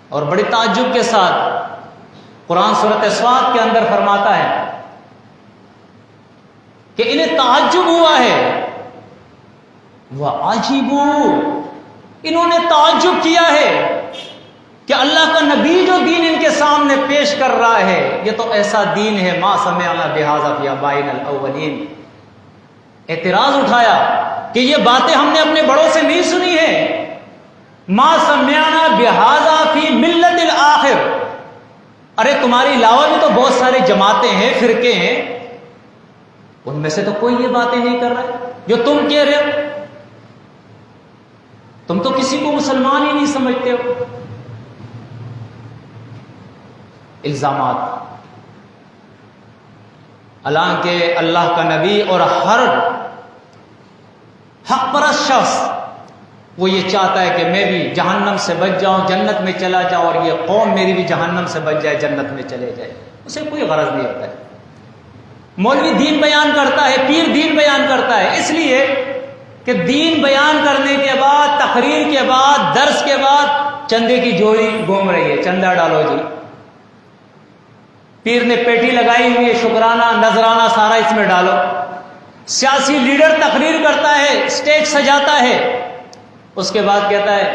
اور بڑی تعجب کے ساتھ قرآن سورۃ صاد کے اندر فرماتا ہے کہ انہیں تعجب ہوا ہے، وَعَجِبُوا، انہوں نے تعجب کیا ہے کہ اللہ کا نبی جو دین ان کے سامنے پیش کر رہا ہے یہ تو ایسا دین ہے مَا سَمِعْنَا بِهَٰذَا فِي آبَائِنَا الْأَوَّلِينَ۔ اعتراض اٹھایا کہ یہ باتیں ہم نے اپنے بڑوں سے نہیں سنی ہے، مَا سَمِعْنَا بِهَٰذَا فِي مِلَّةِ الْآخِرِ، ارے تمہاری علاوہ بھی تو بہت ساری جماعتیں ہیں، فرقے ہیں، ان میں سے تو کوئی یہ باتیں نہیں کر رہا جو تم کہہ رہے ہو، تم تو کسی کو مسلمان ہی نہیں سمجھتے ہو۔ الزامات، حالانکہ اللہ کا نبی اور ہر حق پرست شخص وہ یہ چاہتا ہے کہ میں بھی جہنم سے بچ جاؤں، جنت میں چلا جاؤں، اور یہ قوم میری بھی جہنم سے بچ جائے، جنت میں چلے جائے، اسے کوئی غرض نہیں ہوتا ہے۔ مولوی دین بیان کرتا ہے، پیر دین بیان کرتا ہے، اس لیے کہ دین بیان کرنے کے بعد، تقریر کے بعد، درس کے بعد چندے کی جوڑی گھوم رہی ہے، چندہ ڈالو جی، پیر نے پیٹی لگائی ہوئی ہے، شکرانہ نذرانہ سارا اس میں ڈالو۔ سیاسی لیڈر تقریر کرتا ہے، اسٹیج سجاتا ہے، اس کے بعد کہتا ہے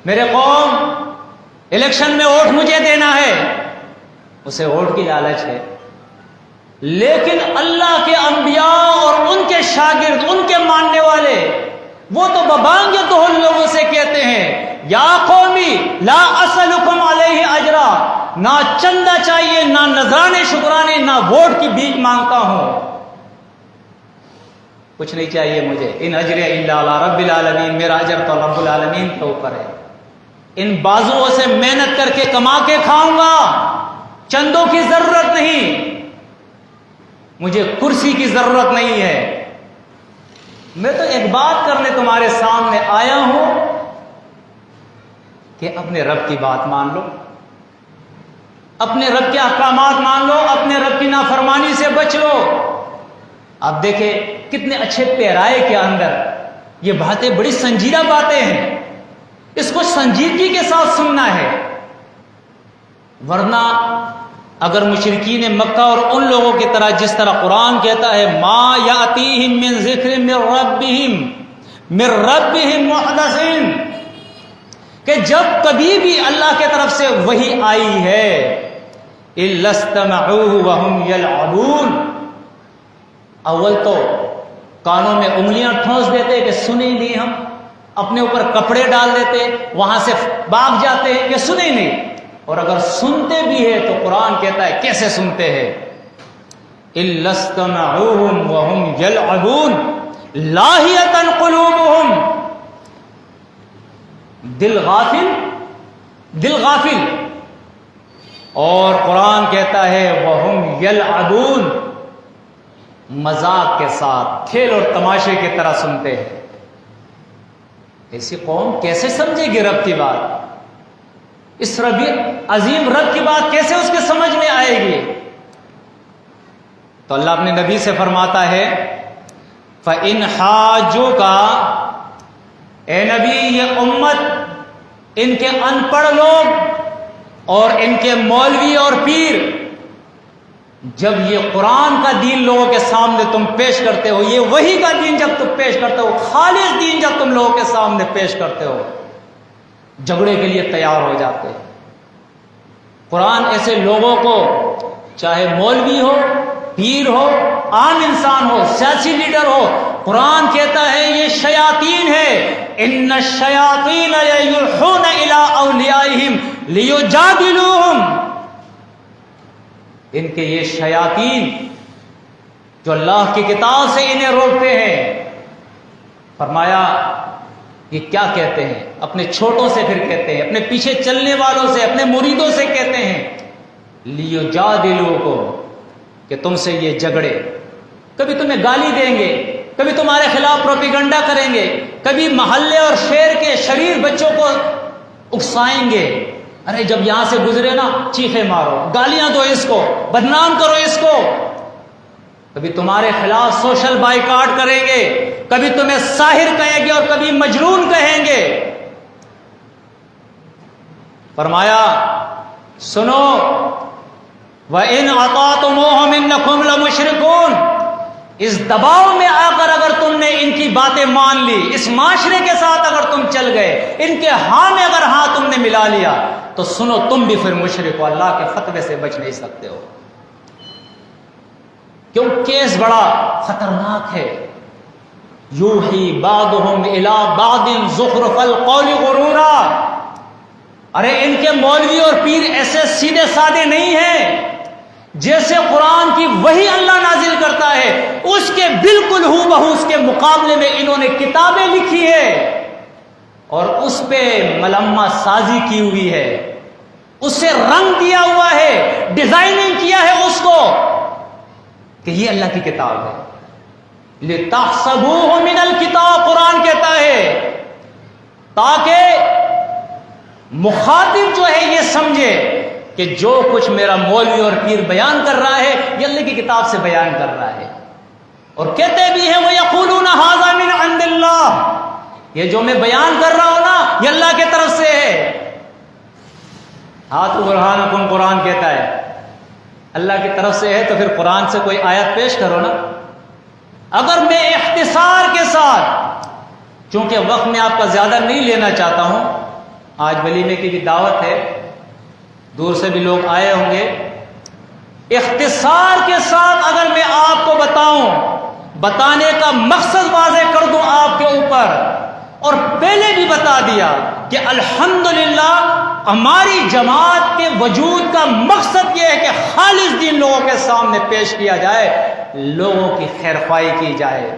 میرے قوم الیکشن میں ووٹ مجھے دینا ہے، اسے ووٹ کی لالچ ہے۔ لیکن اللہ کے انبیاء اور ان کے شاگرد، ان کے ماننے والے، وہ تو ببانگت لوگوں سے کہتے ہیں یا قومی لا اسألکم علیہ اجرا، نہ چندہ چاہیے، نہ نذرانے شکرانے، نہ ووٹ کی بھیک مانگتا ہوں، کچھ نہیں چاہیے مجھے، ان اجر الا علی رب العالمین، میرا اجر تو رب العالمین کے اوپر ہے، ان بازوؤں سے محنت کر کے کما کے کھاؤں گا، چندوں کی ضرورت نہیں، مجھے کرسی کی ضرورت نہیں ہے، میں تو ایک بات کرنے تمہارے سامنے آیا ہوں کہ اپنے رب کی بات مان لو، اپنے رب کے احکامات مان لو، اپنے رب کی نافرمانی سے بچ لو۔ آپ دیکھیں کتنے اچھے پیرائے کے اندر یہ باتیں بڑی سنجیدہ باتیں ہیں، اس کو سنجیدگی کے ساتھ سننا ہے، ورنہ اگر مشرکین مکہ اور ان لوگوں کی طرح جس طرح قرآن کہتا ہے ما یاتیہم من ذکر من ربہم محدث، کہ جب کبھی بھی اللہ کی طرف سے وحی آئی ہے الا استمعوہ وہم یلعبون، اول تو کانوں میں انگلیاں ٹھونس دیتے کہ سنے نہیں، ہم اپنے اوپر کپڑے ڈال دیتے، وہاں سے بھاگ جاتے کہ سنے نہیں، اور اگر سنتے بھی ہیں تو قرآن کہتا ہے کیسے سنتے ہیں الا استمعوہم وہم یلعبون لاہیۃ قلوبہم، دل غافل، اور قرآن کہتا ہے وہم یلعبون، مذاق کے ساتھ، کھیل اور تماشے کی طرح سنتے ہیں۔ ایسی قوم کیسے سمجھے گی رب کی بات؟ اس عظیم رب کی بات کیسے اس کے سمجھ میں آئے گی؟ تو اللہ اپنے نبی سے فرماتا ہے فَإِنْ حَاجُّوكَ، اے نبی یہ امت، ان کے ان پڑھ لوگ اور ان کے مولوی اور پیر، جب یہ قرآن کا دین لوگوں کے سامنے تم پیش کرتے ہو، یہ وحی کا دین جب تم پیش کرتے ہو، خالص دین جب تم لوگوں کے سامنے پیش کرتے ہو، جھگڑے کے لیے تیار ہو جاتے ہیں۔ قرآن ایسے لوگوں کو، چاہے مولوی ہو، پیر ہو، عام انسان ہو، سیاسی لیڈر ہو، قرآن کہتا ہے یہ شیاطین ہے، ان الشیاطین یوحون الی اولیائہم لیجادلوہم، ان کے یہ شیاطین جو اللہ کی کتاب سے انہیں روکتے ہیں، فرمایا یہ کیا کہتے ہیں؟ اپنے چھوٹوں سے پھر کہتے ہیں، اپنے پیچھے چلنے والوں سے، اپنے مریدوں سے کہتے ہیں لیجادلوکم، کہ تم سے یہ جھگڑے، کبھی تمہیں گالی دیں گے، کبھی تمہارے خلاف پروپیگنڈا کریں گے، کبھی محلے اور شہر کے شریر بچوں کو اکسائیں گے، ارے جب یہاں سے گزرے نا چیخے مارو، گالیاں دو اس کو، بدنام کرو اس کو، کبھی تمہارے خلاف سوشل بائیکاٹ کریں گے، کبھی تمہیں ساحر کہیں گے اور کبھی مجنون کہیں گے۔ فرمایا سنو وَإِنْ أَطَعْتُمُوهُمْ إِنَّكُمْ لَمُشْرِكُونَ، اس دباؤ میں آ کر اگر تم نے ان کی باتیں مان لی، اس معاشرے کے ساتھ اگر تم چل گئے، ان کے ہاں میں اگر ہاں تم نے ملا لیا، تو سنو تم بھی پھر مشرک ہو، اللہ کے فتوے سے بچ نہیں سکتے ہو. کیوں؟ کیس بڑا خطرناک ہے. یوحی بعضهم الی بعض زخرف القول غرورا. ارے ان کے مولوی اور پیر ایسے سیدھے سادے نہیں ہیں. جیسے قرآن کی وہی اللہ نازل کرتا ہے اس کے بالکل ہو بہو اس کے مقابلے میں انہوں نے کتابیں لکھی ہے اور اس پہ ملمہ سازی کی ہوئی ہے، اس سے رنگ دیا ہوا ہے، ڈیزائننگ کیا ہے اس کو کہ یہ اللہ کی کتاب ہے. لِتَحْسَبُوهُ مِنَ الْكِتَابِ، قرآن کہتا ہے تاکہ مخاطب جو ہے یہ سمجھے کہ جو کچھ میرا مولوی اور پیر بیان کر رہا ہے یہ اللہ کی کتاب سے بیان کر رہا ہے. اور کہتے بھی ہیں وَيَقُولُونَ هَذَا مِنْ عِنْدِ اللَّهِ، یہ جو میں بیان کر رہا ہوں نا یہ اللہ کی طرف سے ہے. ہاتھ برہانکم، قرآن کہتا ہے اللہ کی طرف سے ہے تو پھر قرآن سے کوئی آیت پیش کرو نا. اگر میں اختصار کے ساتھ، چونکہ وقت میں آپ کا زیادہ نہیں لینا چاہتا ہوں، آج ولیمے کی بھی دعوت ہے، دور سے بھی لوگ آئے ہوں گے، اختصار کے ساتھ اگر میں آپ کو بتاؤں، بتانے کا مقصد واضح کر دوں آپ کے اوپر، اور پہلے بھی بتا دیا کہ الحمدللہ ہماری جماعت کے وجود کا مقصد یہ ہے کہ خالص دین لوگوں کے سامنے پیش کیا جائے، لوگوں کی خیرخواہی کی جائے.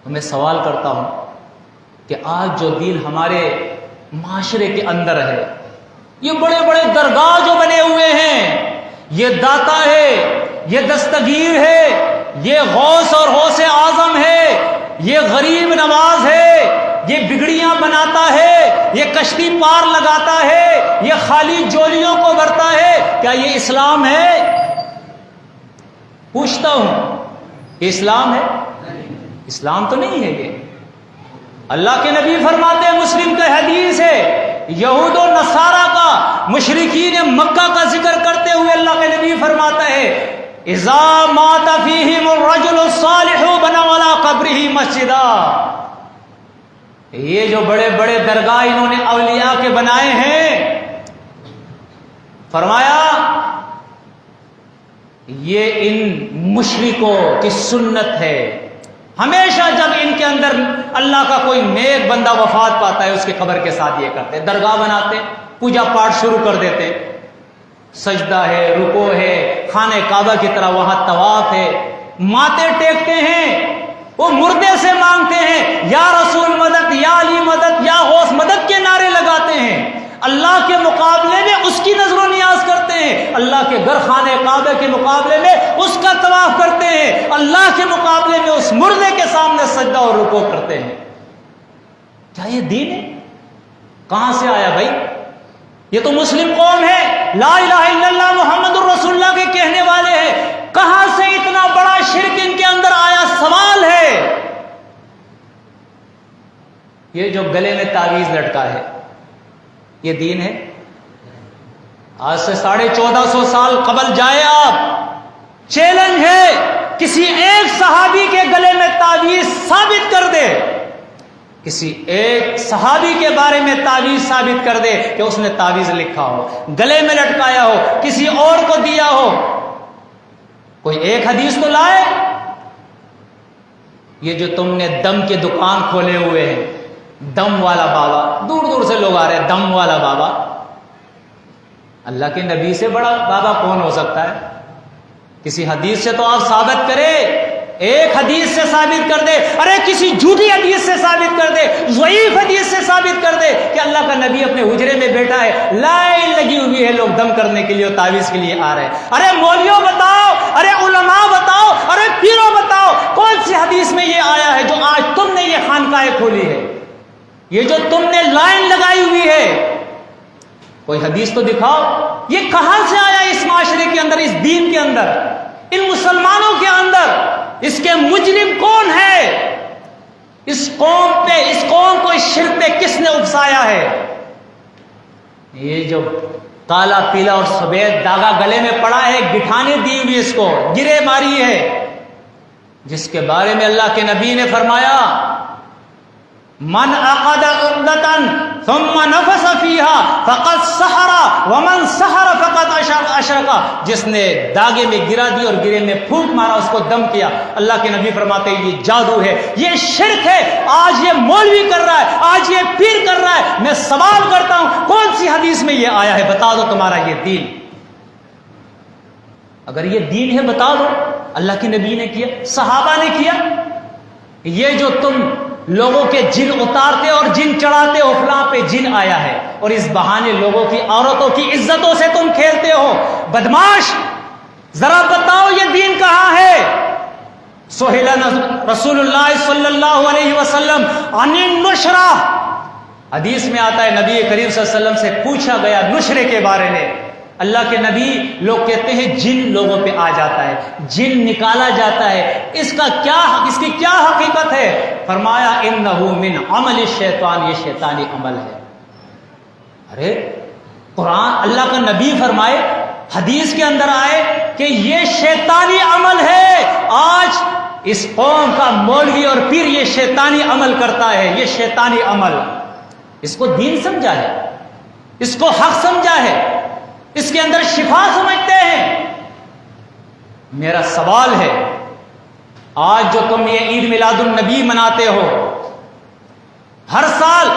تو میں سوال کرتا ہوں کہ آج جو دین ہمارے معاشرے کے اندر ہے، یہ بڑے بڑے درگاہ جو بنے ہوئے ہیں، یہ داتا ہے، یہ دستگیر ہے، یہ غوث اور غوث اعظم ہے، یہ غریب نواز ہے، یہ بگڑیاں بناتا ہے، یہ کشتی پار لگاتا ہے، یہ خالی جولیوں کو بھرتا ہے، کیا یہ اسلام ہے؟ پوچھتا ہوں، یہ اسلام ہے؟ اسلام تو نہیں ہے یہ. اللہ کے نبی فرماتے ہیں، مسلم کا حدیث ہے، یہود و نصارہ کا، مشرکین مکہ کا ذکر کرتے ہوئے اللہ کے نبی فرماتا ہے اذا مات فیہم الرجل الصالح بنوا علی قبرہ مسجدا. یہ جو بڑے بڑے درگاہ انہوں نے اولیاء کے بنائے ہیں، فرمایا یہ ان مشرکوں کی سنت ہے. ہمیشہ جب ان کے اندر اللہ کا کوئی نیک بندہ وفات پاتا ہے اس کی قبر کے ساتھ یہ کرتے، درگاہ بناتے، پوجا پاٹ شروع کر دیتے، سجدہ ہے، رکوع ہے، خانہ کعبہ کی طرح وہاں طواف ہے، ماتھے ٹیکتے ہیں، وہ مردے سے مانگتے ہیں یا رسول مدد، یا علی مدد، یا غوث مدد کے نعرے لگاتے ہیں. اللہ کے مقابلے میں اس کی نظر و نیاز کرتے ہیں، اللہ کے گھر خانہ کعبہ کے مقابلے میں اس کا طواف کرتے ہیں، اللہ کے مقابلے میں اس مردے کے سامنے سجدہ اور رکوع کرتے ہیں. کیا یہ دین ہے؟ کہاں سے آیا بھائی؟ یہ تو مسلم قوم ہے، لا الہ الا اللہ محمد الرسول اللہ کے کہنے والے ہیں، کہاں سے اتنا بڑا شرک ان کے اندر آیا؟ سوال ہے. یہ جو گلے میں تعویذ لٹکا ہے یہ دین ہے؟ آج سے 1450 سال قبل جائے آپ، چیلنج ہے، کسی ایک صحابی کے گلے میں تعویذ ثابت کر دے، کسی ایک صحابی کے بارے میں تعویذ ثابت کر دے کہ اس نے تعویذ لکھا ہو، گلے میں لٹکایا ہو، کسی اور کو دیا ہو. کوئی ایک حدیث تو لائے. یہ جو تم نے دم کے دکان کھولے ہوئے ہیں، دم والا بابا، دور دور سے لوگ آ رہے ہیں، دم والا بابا. اللہ کے نبی سے بڑا بابا کون ہو سکتا ہے؟ کسی حدیث سے تو آپ ثابت کرے، ایک حدیث سے ثابت کر دے، ارے کسی جھوٹی حدیث سے ثابت کر دے، ضعیف حدیث سے ثابت کر دے کہ اللہ کا نبی اپنے حجرے میں بیٹھا ہے، لائن لگی ہوئی ہے، لوگ دم کرنے کے لیے اور تعویذ کے لیے آ رہے ہیں. ارے مولویوں بتاؤ، ارے علماء بتاؤ، ارے پیروں بتاؤ، کون سی حدیث میں یہ آیا ہے جو آج تم نے یہ خانقاہیں کھولی ہے، یہ جو تم نے لائن لگائی ہوئی ہے؟ کوئی حدیث تو دکھاؤ. یہ کہاں سے آیا اس معاشرے کے اندر، اس دین کے اندر، ان مسلمانوں کے اندر؟ اس کے مجرم کون ہے؟ اس قوم کو اس شرک پہ کس نے اکسایا ہے؟ یہ جو کالا پیلا اور سفید داغا گلے میں پڑا ہے، گٹھانے دی ہوئی اس کو، گرے ماری ہے، جس کے بارے میں اللہ کے نبی نے فرمایا من عقد عقدۃ ثم نفث فيها فقد سحر ومن سحر فقد اشرک، جس نے داغے میں گرا دی اور گرے میں پھونک مارا، اس کو دم کیا۔ اللہ کے نبی فرماتے ہیں یہ جادو ہے، یہ شرک ہے۔ آج یہ مولوی کر رہا ہے، آج یہ پیر کر رہا ہے۔ میں سوال کرتا ہوں کون سی حدیث میں یہ آیا ہے؟ بتا دو تمہارا یہ دین۔ اگر یہ دین ہے بتا دو۔ اللہ کے نبی نے کیا، صحابہ نے کیا۔ یہ جو تم لوگوں کے جن اتارتے اور جن چڑھاتے ہو، فلاں پہ جن آیا ہے، اور اس بہانے لوگوں کی عورتوں کی عزتوں سے تم کھیلتے ہو۔ بدماش، ذرا بتاؤ یہ دین کہاں ہے؟ سئل رسول اللہ صلی اللہ علیہ وسلم عن النشرہ، حدیث میں آتا ہے نبی کریم صلی اللہ علیہ وسلم سے پوچھا گیا نشرے کے بارے میں۔ اللہ کے نبی، لوگ کہتے ہیں جن لوگوں پہ آ جاتا ہے، جن نکالا جاتا ہے، اس کی کیا حقیقت ہے؟ فرمایا انہ من عمل الشیطان، یہ شیطانی عمل ہے۔ ارے قرآن، اللہ کا نبی فرمائے، حدیث کے اندر آئے کہ یہ شیطانی عمل ہے۔ آج اس قوم کا مولوی اور پیر یہ شیطانی عمل کرتا ہے، یہ شیطانی عمل، اس کو دین سمجھا ہے، اس کو حق سمجھا ہے، اس کے اندر شفا سمجھتے ہیں۔ میرا سوال ہے، آج جو تم یہ عید میلاد النبی مناتے ہو، ہر سال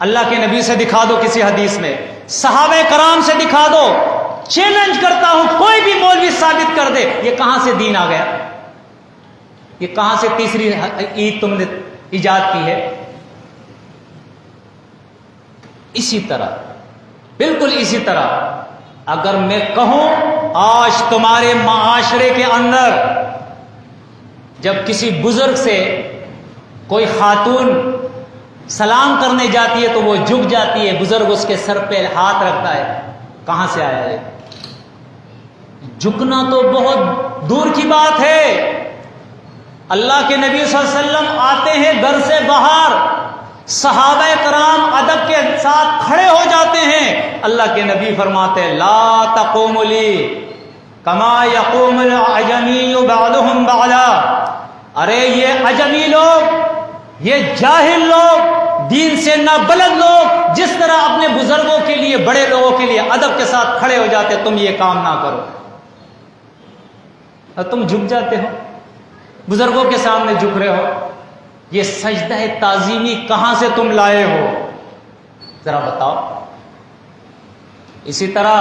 اللہ کے نبی سے دکھا دو کسی حدیث میں، صحابہ کرام سے دکھا دو، چیلنج کرتا ہوں کوئی بھی مولوی ثابت کر دے، یہ کہاں سے دین آ گیا؟ یہ کہاں سے تیسری عید تم نے ایجاد کی ہے؟ اسی طرح، بالکل اسی طرح، اگر میں کہوں آج تمہارے معاشرے کے اندر جب کسی بزرگ سے کوئی خاتون سلام کرنے جاتی ہے تو وہ جھک جاتی ہے، بزرگ اس کے سر پہ ہاتھ رکھتا ہے، کہاں سے آیا ہے؟ جھکنا تو بہت دور کی بات ہے۔ اللہ کے نبی صلی اللہ علیہ وسلم آتے ہیں گھر سے باہر، صحابہ کرام ادب کے ساتھ کھڑے ہو جاتے ہیں، اللہ کے نبی فرماتے ہیں لا تقوم لی کما یقوم العجمی بعضهم بعضا، ارے یہ عجمی لوگ، یہ جاہل لوگ، دین سے نابلد لوگ جس طرح اپنے بزرگوں کے لیے، بڑے لوگوں کے لیے ادب کے ساتھ کھڑے ہو جاتے، تم یہ کام نہ کرو، اور تم جھک جاتے ہو، بزرگوں کے سامنے جھک رہے ہو۔ یہ سجدہ تعظیمی کہاں سے تم لائے ہو؟ ذرا بتاؤ۔ اسی طرح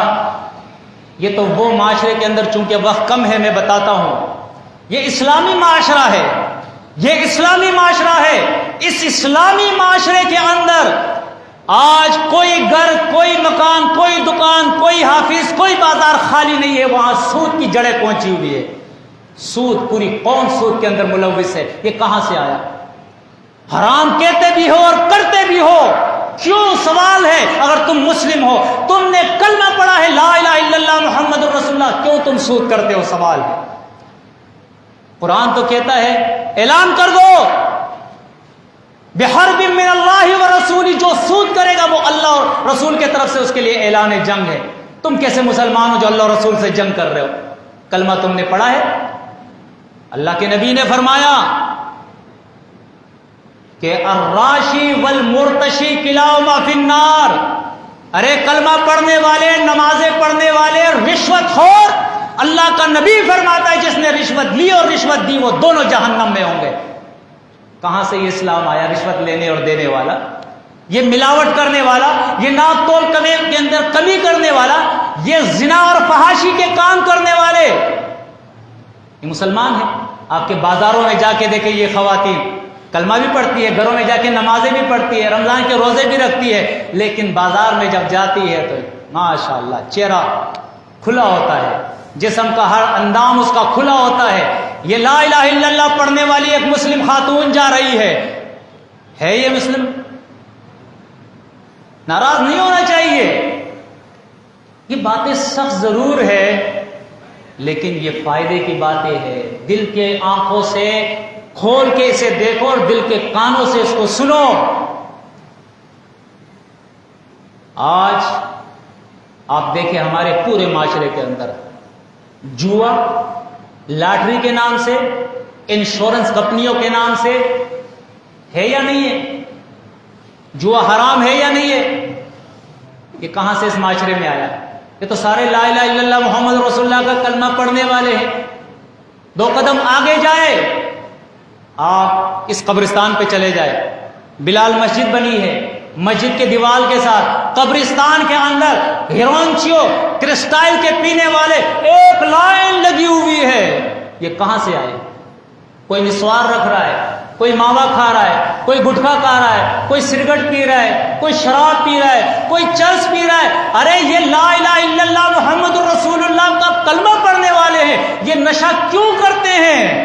یہ تو وہ معاشرے کے اندر، چونکہ وقت کم ہے میں بتاتا ہوں، یہ اسلامی معاشرہ ہے، یہ اسلامی معاشرہ ہے۔ اس اسلامی معاشرے کے اندر آج کوئی گھر، کوئی مکان، کوئی دکان، کوئی حافظ، کوئی بازار خالی نہیں ہے، وہاں سود کی جڑیں پہنچی ہوئی ہے۔ سود، پوری قوم سود کے اندر ملوث ہے۔ یہ کہاں سے آیا؟ حرام کہتے بھی ہو اور کرتے بھی ہو، کیوں؟ سوال ہے، اگر تم مسلم ہو، تم نے کلمہ پڑھا ہے لا الہ الا اللہ محمد الرسول اللہ، کیوں تم سود کرتے ہو؟ سوال ہے۔ قرآن تو کہتا ہے اعلان کر دو بحرب من اللہ ورسولہ، جو سود کرے گا وہ اللہ اور رسول کے طرف سے اس کے لیے اعلان جنگ ہے۔ تم کیسے مسلمان ہو جو اللہ اور رسول سے جنگ کر رہے ہو؟ کلمہ تم نے پڑھا ہے؟ اللہ کے نبی نے فرمایا کہ الراشی والمرتشی کلاہما فی النار، ارے کلمہ پڑھنے والے، نمازیں پڑھنے والے، رشوت خور، اللہ کا نبی فرماتا ہے جس نے رشوت لی اور رشوت دی وہ دونوں جہنم میں ہوں گے۔ کہاں سے یہ اسلام آیا؟ رشوت لینے اور دینے والا، یہ ملاوٹ کرنے والا، یہ ناپ تول کے اندر کمی کرنے والا، یہ زنا اور فحاشی کے کام کرنے والے، یہ مسلمان ہیں۔ آپ کے بازاروں میں جا کے دیکھیں، یہ خواتین کلمہ بھی پڑھتی ہے، گھروں میں جا کے نمازیں بھی پڑھتی ہے، رمضان کے روزے بھی رکھتی ہے، لیکن بازار میں جب جاتی ہے تو ماشاءاللہ چہرہ کھلا ہوتا ہے، جسم کا ہر اندام اس کا کھلا ہوتا ہے۔ یہ لا الہ الا اللہ پڑھنے والی ایک مسلم خاتون جا رہی ہے یہ مسلم؟ ناراض نہیں ہونا چاہیے، یہ باتیں سخت ضرور ہے لیکن یہ فائدے کی باتیں ہیں۔ دل کے آنکھوں سے کھول کے اسے دیکھو اور دل کے کانوں سے اس کو سنو۔ آج آپ دیکھیں ہمارے پورے معاشرے کے اندر جوا لاٹری کے نام سے، انشورنس کمپنیوں کے نام سے ہے یا نہیں ہے؟ جوا حرام ہے یا نہیں ہے؟ یہ کہاں سے اس معاشرے میں آیا؟ یہ تو سارے لا الہ الا اللہ محمد رسول اللہ کا کلمہ پڑھنے والے ہیں۔ 2 قدم آگے جائے، آپ اس قبرستان پہ چلے جائے، بلال مسجد بنی ہے، مسجد کے دیوال کے ساتھ قبرستان کے اندر ہیرونچیو کرسٹائل کے پینے والے ایک لائن لگی ہوئی ہے۔ یہ کہاں سے آئے؟ کوئی نسوار رکھ رہا ہے، کوئی ماوا کھا رہا ہے، کوئی گٹکا کھا رہا ہے، کوئی سگریٹ پی رہا ہے، کوئی شراب پی رہا ہے، کوئی چرس پی رہا ہے۔ ارے یہ لا الہ الا اللہ محمد رسول اللہ کا کلمہ پڑھنے والے ہیں، یہ نشہ کیوں کرتے ہیں؟